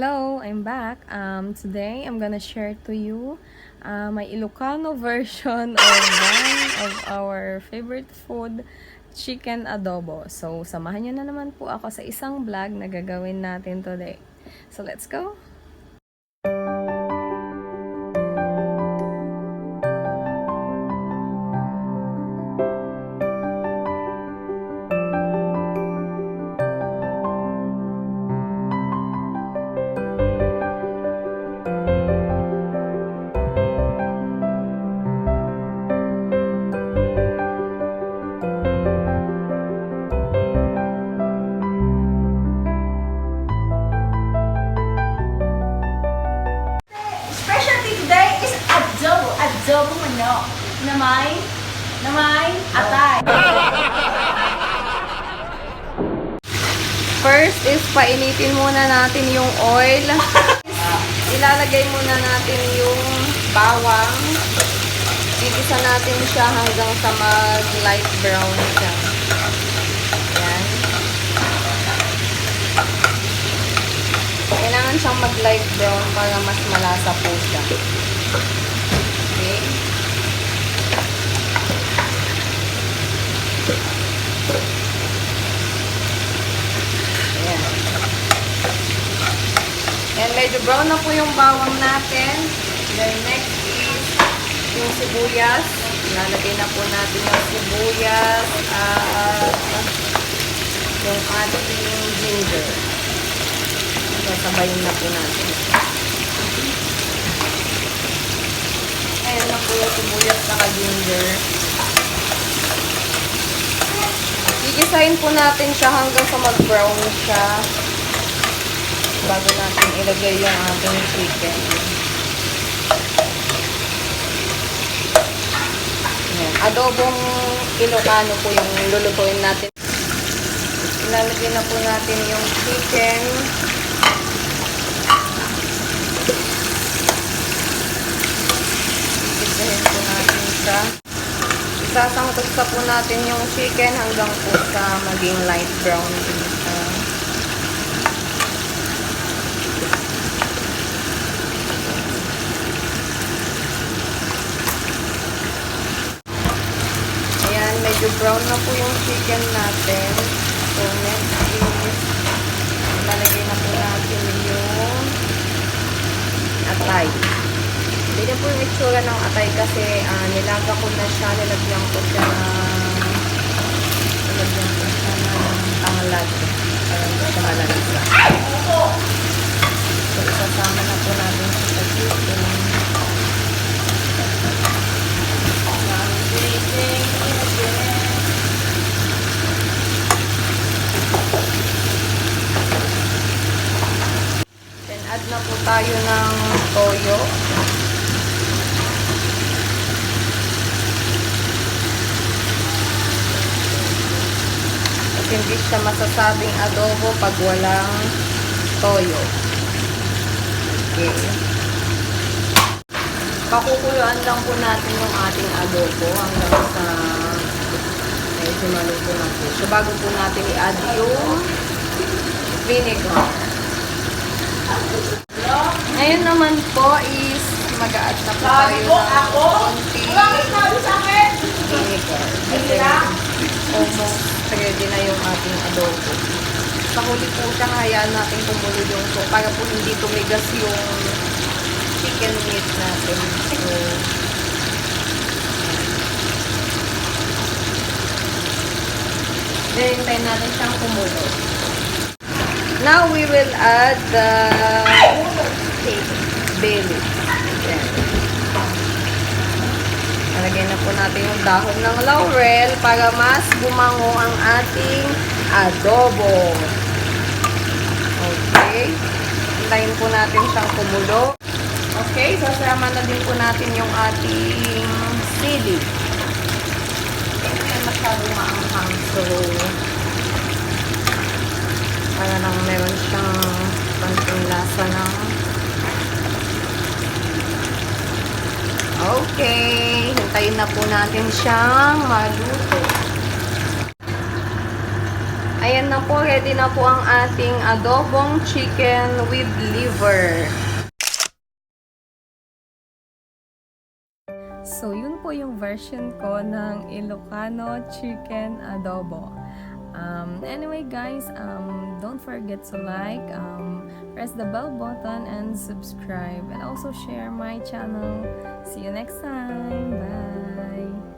Hello, I'm back. Today I'm gonna share to you my Ilocano version of one of our favorite food, chicken adobo. So, samahan niyo na naman po ako sa isang vlog na gagawin natin today. So, let's go! Adobo manok na may atay. First is painitin muna natin yung oil. Ilalagay muna natin yung bawang. Igisa natin siya hanggang sa mag-light brown siya. Ayan. Kailangan siyang mag-light brown para mas malasa po siya. Okay. Ayan. And medyo brown na po yung bawang natin. Then next is yung sibuyas. Lalagay na po natin yung sibuyas at yung ating ginger. Sasabayin na po natin. Ayan na po yung sibuyas saka ginger. Gigisahin po natin siya hanggang sa mag-brown siya bago natin ilagay yung ating chicken. Ayan. Adobong Ilocano po yung lulutuin natin. Ilalagay na po natin yung chicken. Gigisahin po natin siya. Isasangkot po natin yung chicken hanggang po sa maging light brown din siya. Ayan, medyo brown na po yung chicken natin. So, next is lalagay na po natin yung atay. Hindi na po yung itsura ng atay kasi nilaga ko na siya, nilagyan ko siya ng tanglad para hindi siya malalasa. So, isasama na po natin siya sa chicken. Then, add na po tayo ng toyo. Hindi siya masasabing adobo pag walang toyo. Okay. Pakukuluan lang po natin yung ating adobo hanggang sa medyo maluto na po. So, bago po natin i-add yung vinegar. Ngayon naman po is mag-a-add na po tayo ng konti vinegar. Kasi almost ready na yung ating adobo. Sa huli po siya, hayaan natin kumulo yung so, para po hindi tumigas yung chicken meat natin. So, hintayin natin siyang kumulo. Now, we will add the bay leaf. Nalagyan na po natin yung dahon ng laurel para mas bumango ang ating adobo. Okay. Hintayin po natin siyang kumulo. Okay. Sasama na din po natin yung ating sili. Hindi masyadong maanghang. So, para lang meron siyang konting lasa ng okay. Hintayin na po natin siyang maluto. Ayan na po, ready na po ang ating adobong chicken with liver. So, yun po yung version ko ng Ilocano chicken adobo. Anyway guys, don't forget to like, press the bell button and subscribe, and also share my channel. See you next time. Bye!